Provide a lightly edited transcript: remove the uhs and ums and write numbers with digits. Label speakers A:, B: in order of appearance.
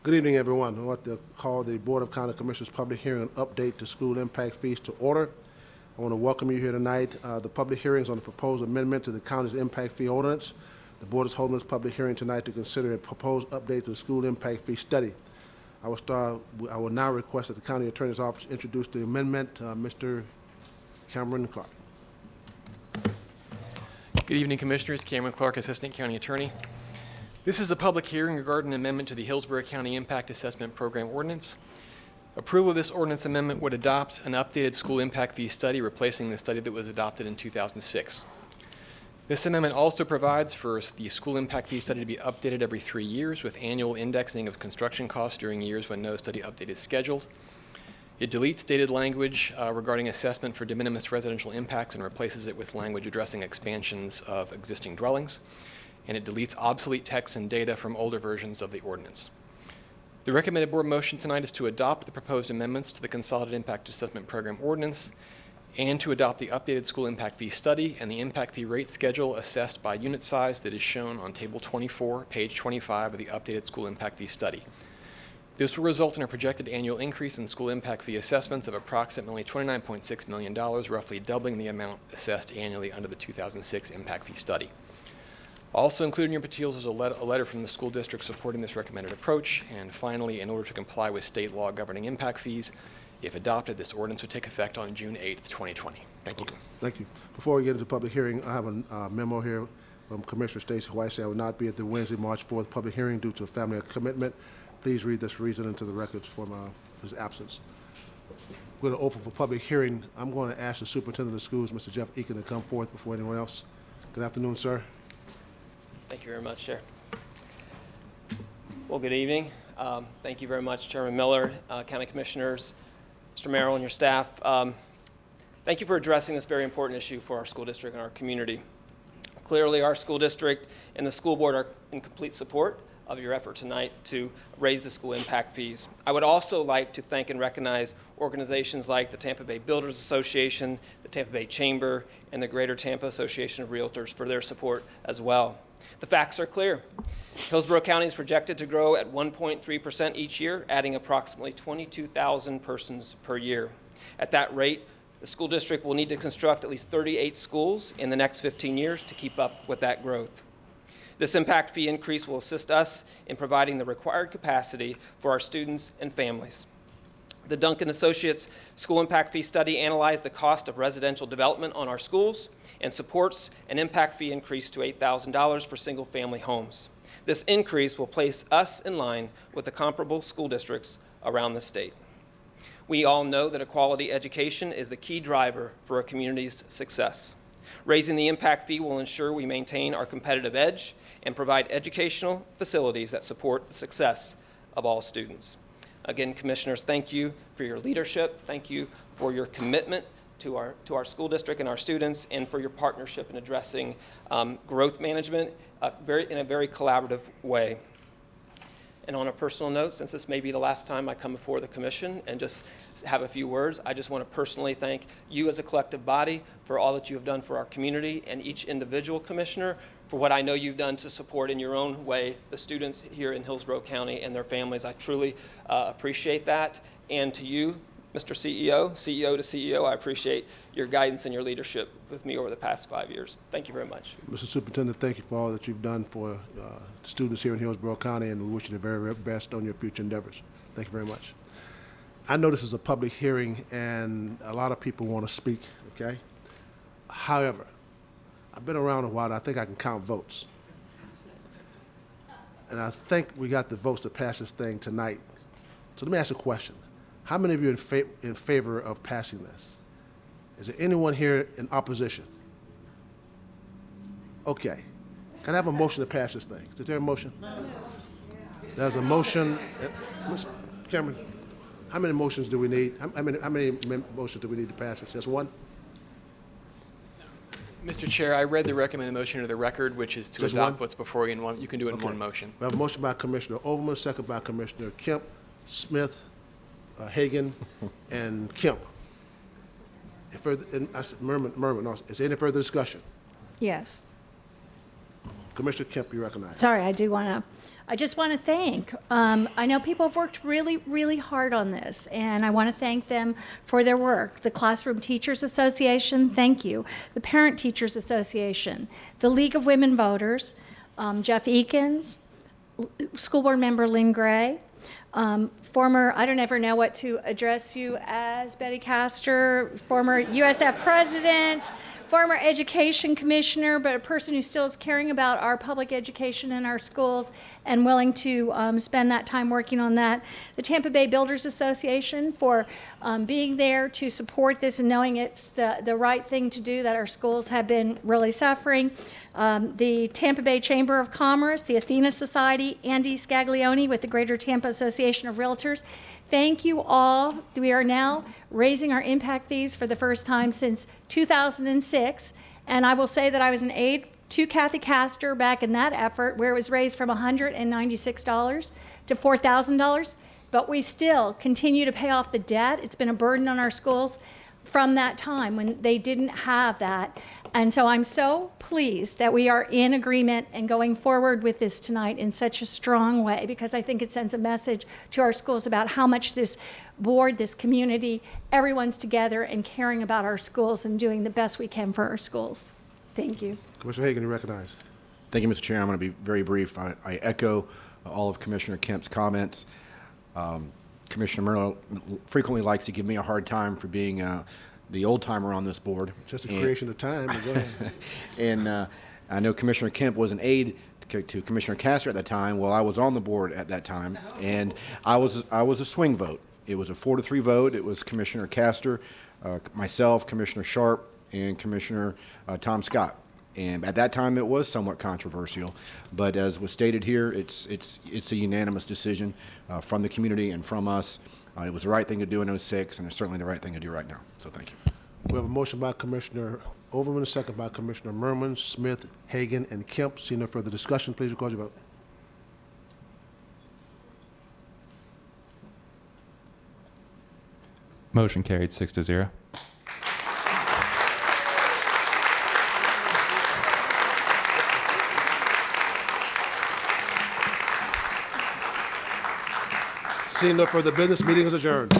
A: Good evening, everyone. I want to call the Board of County Commissioners public hearing on update to school impact fees to order. I want to welcome you here tonight. The public hearing is on the proposed amendment to the county's impact fee ordinance. The board is holding this public hearing tonight to consider a proposed update to the school impact fee study. I will now request that the county attorney's office introduce the amendment. Mr. Cameron Clark.
B: Good evening, Commissioners. Cameron Clark, Assistant County Attorney. This is a public hearing regarding an amendment to the Hillsborough County Impact Assessment Program Ordinance. Approval of this ordinance amendment would adopt an updated school impact fee study, replacing the study that was adopted in 2006. This amendment also provides for the school impact fee study to be updated every 3 years with annual indexing of construction costs during years when no study update is scheduled. It deletes dated language regarding assessment for de minimis residential impacts and replaces it with language addressing expansions of existing dwellings. And it deletes obsolete text and data from older versions of the ordinance. The recommended board motion tonight is to adopt the proposed amendments to the Consolidated Impact Assessment Program Ordinance and to adopt the updated school impact fee study and the impact fee rate schedule assessed by unit size that is shown on Table 24, page 25 of the updated school impact fee study. This will result in a projected annual increase in school impact fee assessments of approximately $29.6 million, roughly doubling the amount assessed annually under the 2006 impact fee study. Also included in your materials is a letter from the school district supporting this recommended approach. And finally, in order to comply with state law governing impact fees, if adopted, this ordinance would take effect on June 8th, 2020. Thank you.
A: Thank you. Before we get into the public hearing, I have a memo here from Commissioner Stacy White saying I will not be at the Wednesday, March 4th public hearing due to a family commitment. Please read this reason into the records for his absence. We're going to open for public hearing. I'm going to ask the superintendent of schools, Mr. Jeff Eakin, to come forth before anyone else. Good afternoon, sir.
C: Thank you very much, Chair. Well, good evening. Thank you very much, Chairman Miller, County Commissioners, Mr. Merrill, and your staff. Thank you for addressing this very important issue for our school district and our community. Clearly, our school district and the school board are in complete support of your effort tonight to raise the school impact fees. I would also like to thank and recognize organizations like the Tampa Bay Builders Association, the Tampa Bay Chamber, and the Greater Tampa Association of Realtors for their support as well. The facts are clear. Hillsborough County is projected to grow at 1.3% each year, adding approximately 22,000 persons per year. At that rate, the school district will need to construct at least 38 schools in the next 15 years to keep up with that growth. This impact fee increase will assist us in providing the required capacity for our students and families. The Duncan Associates School Impact Fee Study analyzed the cost of residential development on our schools and supports an impact fee increase to $8,000 for single-family homes. This increase will place us in line with the comparable school districts around the state. We all know that a quality education is the key driver for a community's success. Raising the impact fee will ensure we maintain our competitive edge and provide educational facilities that support the success of all students. Again, Commissioners, thank you for your leadership. Thank you for your commitment to our school district and our students, and for your partnership in addressing growth management in a very collaborative way. And on a personal note, since this may be the last time I come before the Commission and just have a few words, I just want to personally thank you as a collective body for all that you have done for our community, and each individual Commissioner for what I know you've done to support in your own way the students here in Hillsborough County and their families. I truly appreciate that. And to you, Mr. CEO to CEO, I appreciate your guidance and your leadership with me over the past 5 years. Thank you very much.
A: Mr. Superintendent, thank you for all that you've done for students here in Hillsborough County, and we wish you the very best on your future endeavors. Thank you very much. I know this is a public hearing and a lot of people want to speak, okay? However, I've been around a while and I think I can count votes. And I think we got the votes to pass this thing tonight. So let me ask a question. How many of you are in favor of passing this? Is there anyone here in opposition? Okay. Can I have a motion to pass this thing? Is there a motion? No. There's a motion. Mr. Cameron, how many motions do we need? How many motions do we need to pass this? Just one?
B: Mr. Chair, I read the recommended motion into the record, which is to
A: Just
B: adopt
A: one?
B: what's before you in one. You can do it
A: Okay.
B: in one motion.
A: We have a motion by Commissioner Overman, second by Commissioner Kemp, Smith, Hagan, and Kemp. Is there any further discussion?
D: Yes.
A: Commissioner Kemp, you recognize.
D: Sorry, I just want to thank, I know people have worked really, really hard on this, and I want to thank them for their work. The Classroom Teachers Association, thank you. The Parent Teachers Association, the League of Women Voters, Jeff Eakins, School Board Member Lynn Gray, former, I don't ever know what to address you as, Betty Castor, former USF President, former education commissioner, but a person who still is caring about our public education in our schools and willing to spend that time working on that. The Tampa Bay Builders Association for being there to support this and knowing it's the right thing to do, that our schools have been really suffering. The Tampa Bay Chamber of Commerce, the Athena Society, Andy Scaglione with the Greater Tampa Association of Realtors. Thank you all. We are now raising our impact fees for the first time since 2006. And I will say that I was an aide to Kathy Castor back in that effort, where it was raised from $196 to $4,000. But we still continue to pay off the debt. It's been a burden on our schools from that time when they didn't have that. And so I'm so pleased that we are in agreement and going forward with this tonight in such a strong way, because I think it sends a message to our schools about how much this board, this community, everyone's together and caring about our schools and doing the best we can for our schools. Thank you.
A: Commissioner Hagan, you recognize.
E: Thank you, Mr. Chair. I'm going to be very brief. I echo all of Commissioner Kemp's comments. Commissioner Merlo frequently likes to give me a hard time for being the old timer on this board.
A: Just a creation of time, but go ahead.
E: And I know Commissioner Kemp was an aide to Commissioner Castor at that time. Well, I was on the board at that time, and I was a swing vote. It was a 4-3 vote. It was Commissioner Castor, myself, Commissioner Sharp, and Commissioner Tom Scott. And at that time, it was somewhat controversial, but as was stated here, it's a unanimous decision from the community and from us. It was the right thing to do in '06, and it's certainly the right thing to do right now. So thank you.
A: We have a motion by Commissioner Overman, a second by Commissioner Merman, Smith, Hagan, and Kemp. See no further discussion. Please record your vote.
F: Motion carried 6-0.
A: Seeing no further business, meeting is adjourned.